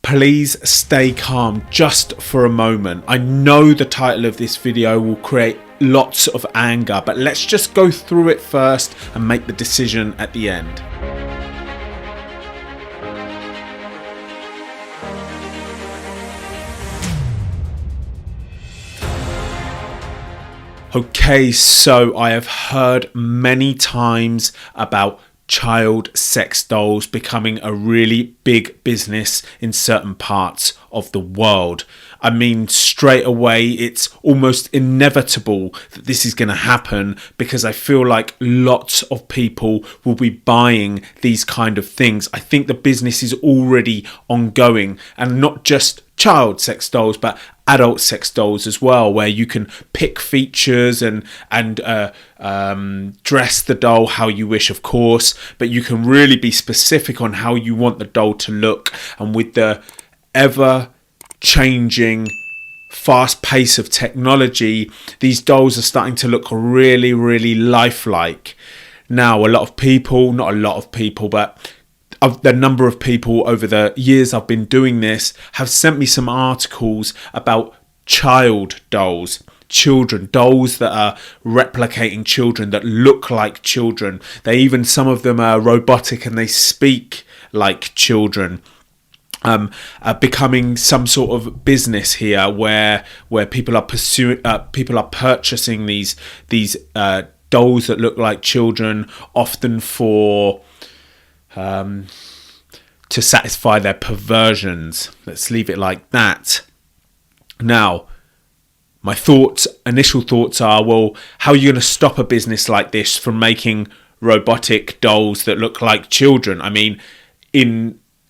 Please stay calm just for a moment. I know the title of this video will create lots of anger, but let's just go through it first and make the decision at the end. Okay, so I have heard many times about child sex dolls becoming a really big business in certain parts of the world. I mean, straight away, it's almost inevitable that this is going to happen because I feel like lots of people will be buying these kind of things. I think the business is already ongoing, and not just child sex dolls, but adult sex dolls as well, where you can pick features and dress the doll how you wish, of course, but you can really be specific on how you want the doll to look. And with the ever changing fast pace of technology, these dolls are starting to look really, really lifelike. Now, not a lot of people, but the number of people over the years I've been doing this have sent me some articles about child dolls, children, dolls that are replicating children, that look like children. Some of them are robotic and they speak like children. Becoming some sort of business here where people are purchasing these dolls that look like children, often for to satisfy their perversions. Let's leave it like that. Now, my initial thoughts are, well, how are you going to stop a business like this from making robotic dolls that look like children? I mean,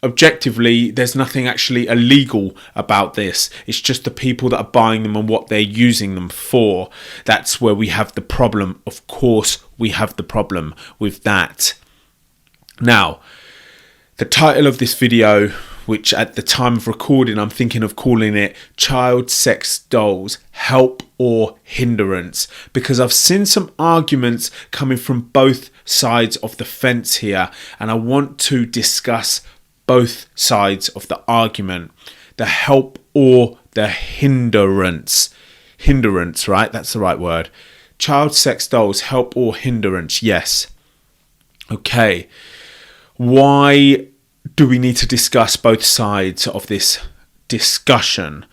objectively, there's nothing actually illegal about this. It's just the people that are buying them and what they're using them for. That's where we have the problem. Of course, we have the problem with that. Now, the title of this video, which at the time of recording, I'm thinking of calling it Child Sex Dolls, Help or Hindrance, because I've seen some arguments coming from both sides of the fence here, and I want to discuss both sides of the argument. The help or the hindrance. Hindrance, right? That's the right word. Child sex dolls, help or hindrance? Yes. Okay. Why do we need to discuss both sides of this discussion?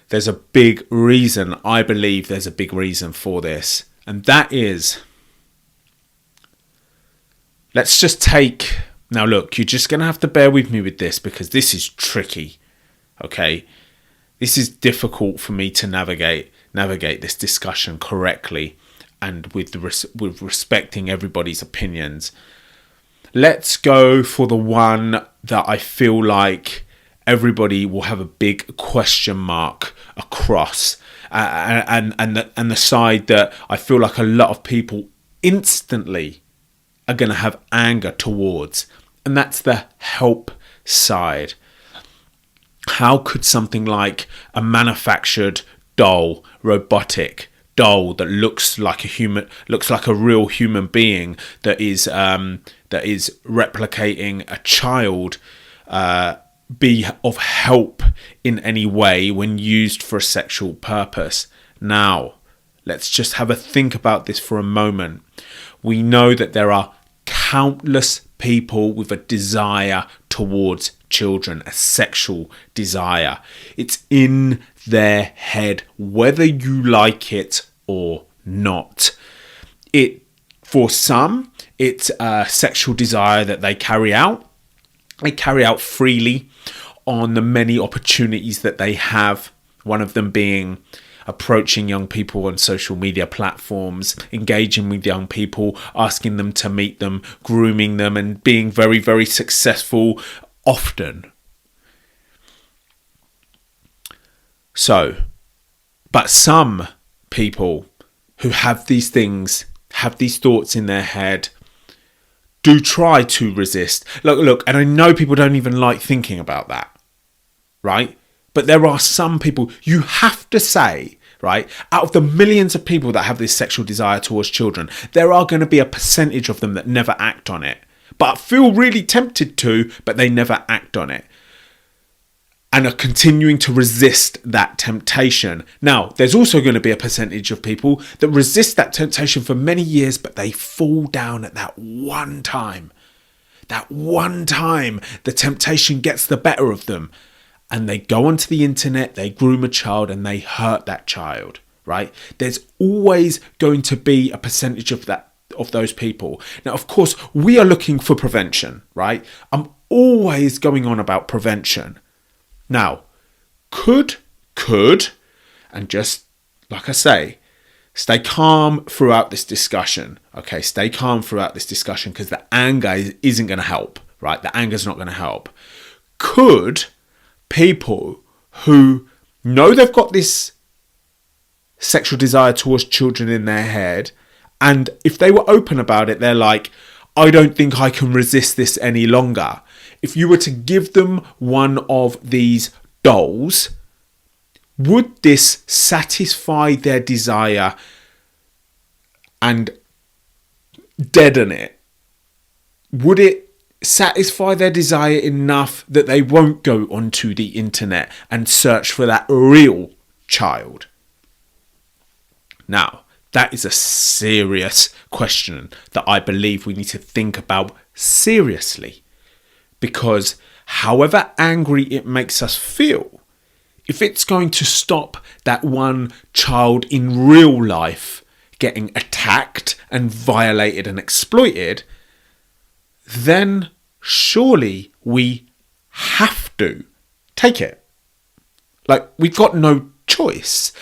There's a big reason. I believe there's a big reason for this. And that is, let's just take... Now look, you're just going to have to bear with me with this because this is tricky, okay? This is difficult for me to navigate this discussion correctly and with respecting everybody's opinions. Let's go for the one that I feel like everybody will have a big question mark across, and the side that I feel like a lot of people instantly are going to have anger towards, and that's the help side. How could something like a manufactured doll, robotic doll that looks like a real human being, that is replicating a child, be of help in any way when used for a sexual purpose? Now, let's just have a think about this for a moment. We know that there are countless people with a desire towards children, a sexual desire. It's in their head, whether you like it or not. For some, it's a sexual desire that they carry out. They carry out freely on the many opportunities that they have. One of them being approaching young people on social media platforms, engaging with young people, asking them to meet them, grooming them, and being very, very successful often. But some people who have these things, have these thoughts in their head, do try to resist. Look, and I know people don't even like thinking about that, right? But there are some people, you have to say, right, out of the millions of people that have this sexual desire towards children, there are going to be a percentage of them that never act on it, but feel really tempted to, but they never act on it. and are continuing to resist that temptation. Now, there's also going to be a percentage of people that resist that temptation for many years, but they fall down at that one time. That one time the temptation gets the better of them, and they go onto the internet, they groom a child, and they hurt that child, right? There's always going to be a percentage of those people. Now, of course, we are looking for prevention, right? I'm always going on about prevention. Now, could, and just like I say, stay calm throughout this discussion, okay? Stay calm throughout this discussion, because the anger isn't going to help, right? The anger's not going to help. Could people who know they've got this sexual desire towards children in their head, and if they were open about it, they're like, I don't think I can resist this any longer. If you were to give them one of these dolls, would this satisfy their desire and deaden it? Would it satisfy their desire enough that they won't go onto the internet and search for that real child? Now, that is a serious question that I believe we need to think about seriously, because however angry it makes us feel, if it's going to stop that one child in real life getting attacked and violated and exploited, then surely we have to take it. Like, we've got no choice.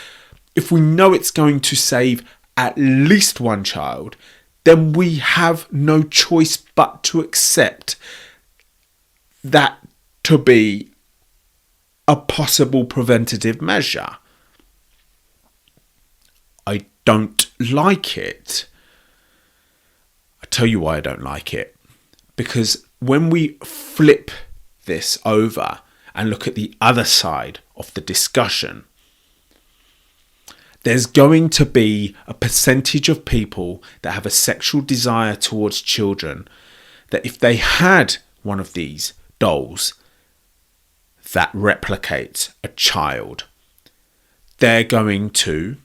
If we know it's going to save at least one child, then we have no choice but to accept that to be a possible preventative measure. I don't like it. I tell you why I don't like it. Because when we flip this over and look at the other side of the discussion, there's going to be a percentage of people that have a sexual desire towards children that if they had one of these dolls that replicates a child, they're going to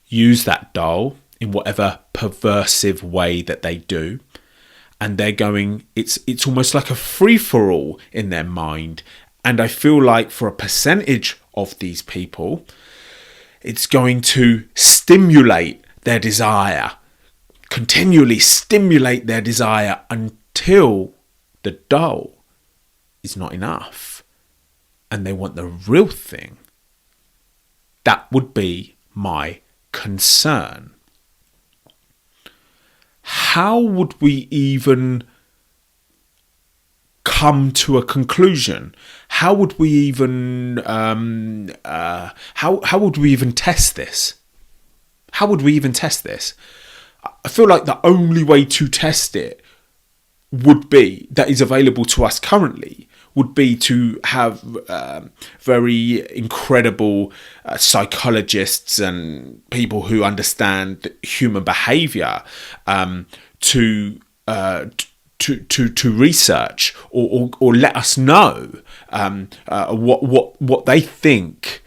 use that doll in whatever perversive way that they do. And they're going, it's almost like a free-for-all in their mind. And I feel like for a percentage of these people, it's going to stimulate their desire, continually stimulate their desire until the doll is not enough and they want the real thing. That would be my concern. How would we even come to a conclusion? How would we even how would we even test this? How would we even test this? I feel like the only way to test it would be, that is available to us currently, would be to have very incredible psychologists and people who understand human behaviour to research or let us know what they think.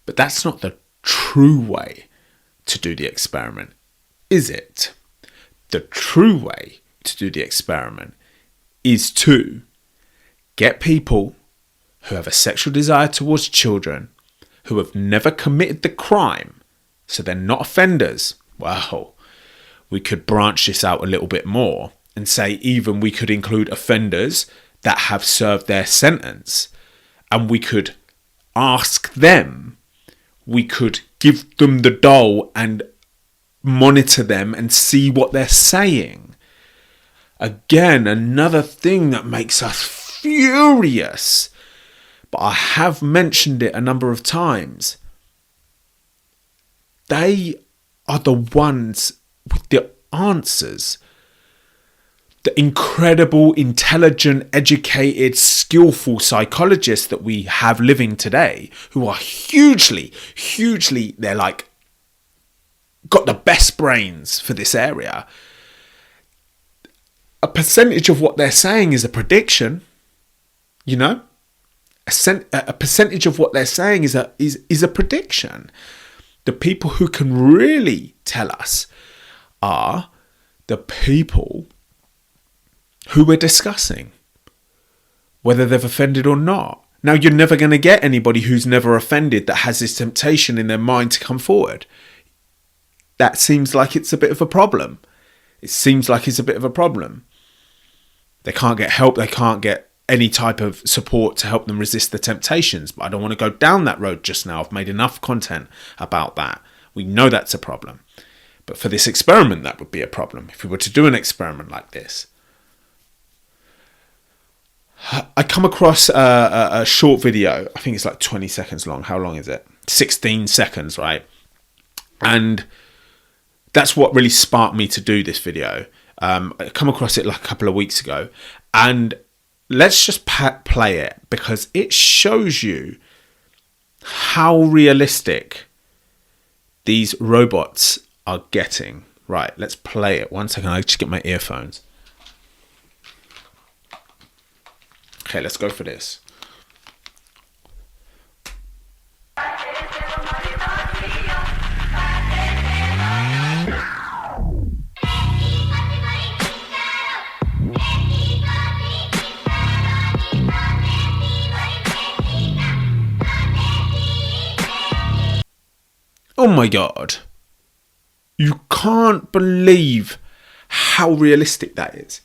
But that's not the true way to do the experiment, is it? The true way to do the experiment is to get people who have a sexual desire towards children, who have never committed the crime, so they're not offenders. Well, we could branch this out a little bit more and say even we could include offenders that have served their sentence, and we could ask them, we could give them the doll and monitor them and see what they're saying. Again, another thing that makes us furious, but I have mentioned it a number of times. They are the ones with the answers. The incredible, intelligent, educated, skillful psychologists that we have living today, who are hugely, they're like, got the best brains for this area. A percentage of what they're saying is a prediction. You know, a percentage of what they're saying is a prediction. The people who can really tell us are the people who we're discussing, whether they've offended or not. Now, you're never going to get anybody who's never offended that has this temptation in their mind to come forward. That seems like it's a bit of a problem. It seems like it's a bit of a problem. They can't get help. They can't get any type of support to help them resist the temptations. But I don't want to go down that road just now. I've made enough content about that. We know that's a problem. But for this experiment, that would be a problem. If we were to do an experiment like this. I come across a short video. I think it's like 20 seconds long. How long is it? 16 seconds, right? And that's what really sparked me to do this video. I come across it like a couple of weeks ago. And let's just play it, because it shows you how realistic these robots are getting. Right, let's play it. 1 second, I just get my earphones. Okay, let's go for this. Oh my God. You can't believe how realistic that is.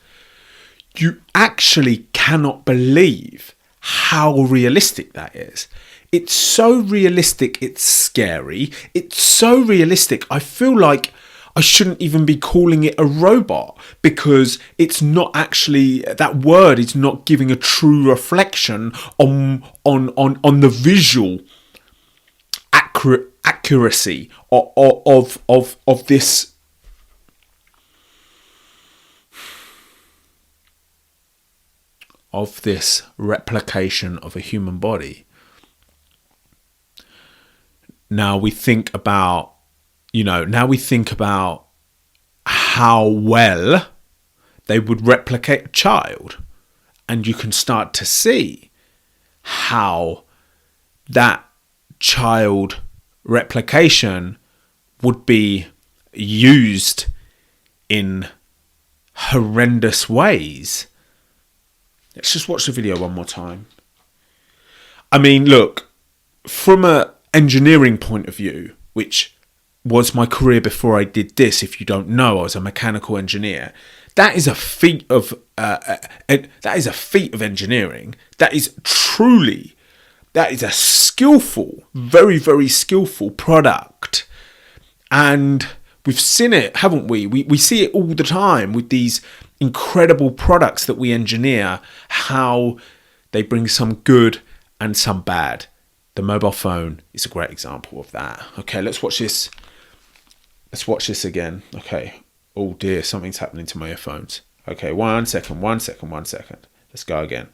You actually cannot believe how realistic that is. It's so realistic, it's scary. It's so realistic, I feel like I shouldn't even be calling it a robot, because it's not actually, that word is not giving a true reflection on the visual accuracy of this replication of a human body. Now we think about, how well they would replicate a child, and you can start to see how that child replication would be used in horrendous ways. Let's just watch the video one more time. I mean, look, from an engineering point of view, which was my career before I did this, if you don't know, I was a mechanical engineer. That is a feat of engineering. That is a skillful, very, very skillful product. And we've seen it, haven't we? We see it all the time with these incredible products that we engineer, how they bring some good and some bad. The mobile phone is a great example of that. Okay, let's watch this. Let's watch this again. Okay. Oh dear, something's happening to my earphones. Okay, one second. Let's go again.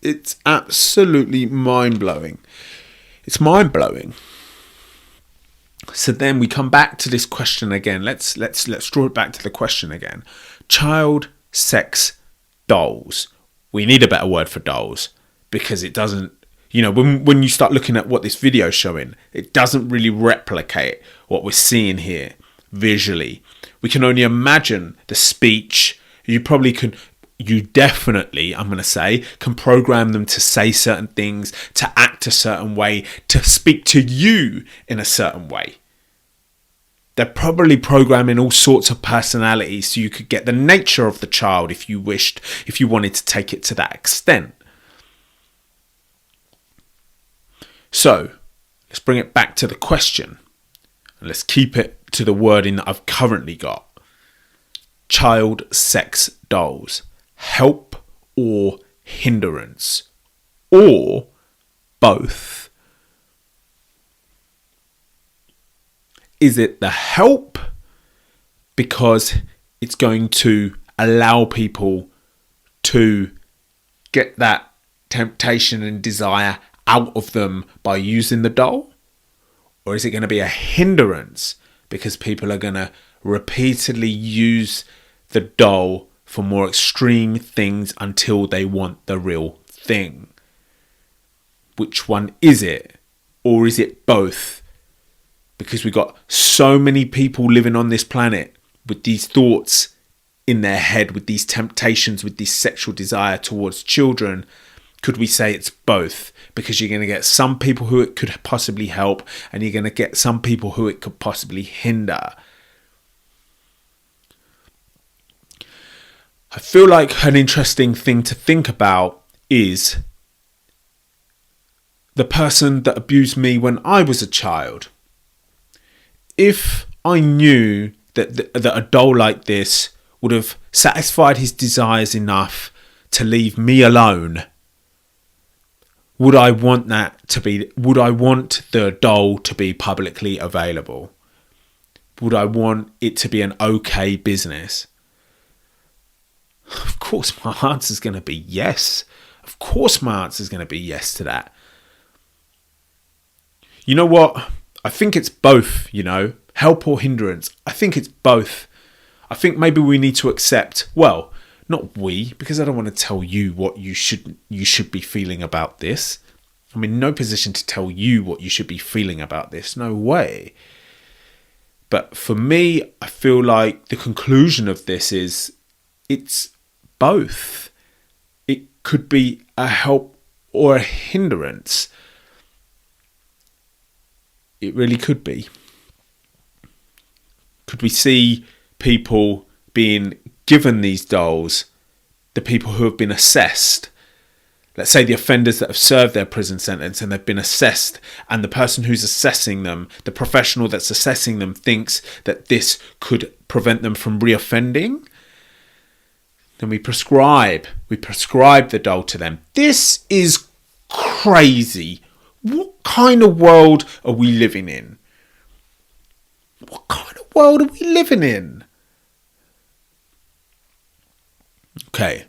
It's absolutely mind-blowing. It's mind-blowing. So then we come back to this question again. Let's draw it back to the question again. Child sex dolls. We need a better word for dolls, because it doesn't, when you start looking at what this video is showing, it doesn't really replicate what we're seeing here visually. We can only imagine the speech. You definitely, I'm going to say, can program them to say certain things, to act a certain way, to speak to you in a certain way. They're probably programming all sorts of personalities so you could get the nature of the child if you wanted to take it to that extent. So, let's bring it back to the question. And let's keep it to the wording that I've currently got. Child sex dolls. Help or hindrance, or both? Is it the help because it's going to allow people to get that temptation and desire out of them by using the doll? Or is it going to be a hindrance because people are going to repeatedly use the doll for more extreme things until they want the real thing? Which one is it? Or is it both? Because we've got so many people living on this planet with these thoughts in their head, with these temptations, with this sexual desire towards children. Could we say it's both? Because you're going to get some people who it could possibly help, and you're going to get some people who it could possibly hinder. I feel like an interesting thing to think about is the person that abused me when I was a child. If I knew that a doll like this would have satisfied his desires enough to leave me alone, would I want the doll to be publicly available? Would I want it to be an okay business? Of course my answer is going to be yes. Of course my answer is going to be yes to that. You know what? I think it's both, help or hindrance. I think it's both. I think maybe we need to accept, well, not we, because I don't want to tell you what you should be feeling about this. I'm in no position to tell you what you should be feeling about this. No way. But for me, I feel like the conclusion of this is it's both. It could be a help or a hindrance. It really could be. Could we see people being given these dolls, the people who have been assessed? Let's say the offenders that have served their prison sentence and they've been assessed, and the person who's assessing them, the professional that's assessing them, thinks that this could prevent them from reoffending. Then we prescribe the doll to them. This is crazy. What kind of world are we living in? What kind of world are we living in? Okay.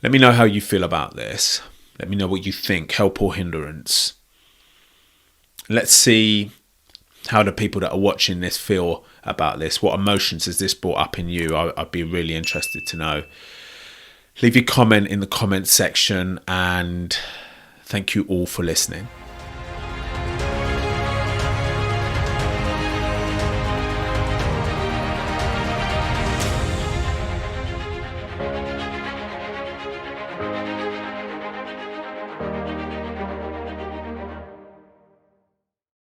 Let me know how you feel about this. Let me know what you think, help or hindrance. Let's see how the people that are watching this feel about this. What emotions has this brought up in you? I'd be really interested to know. Leave your comment in the comment section, and thank you all for listening.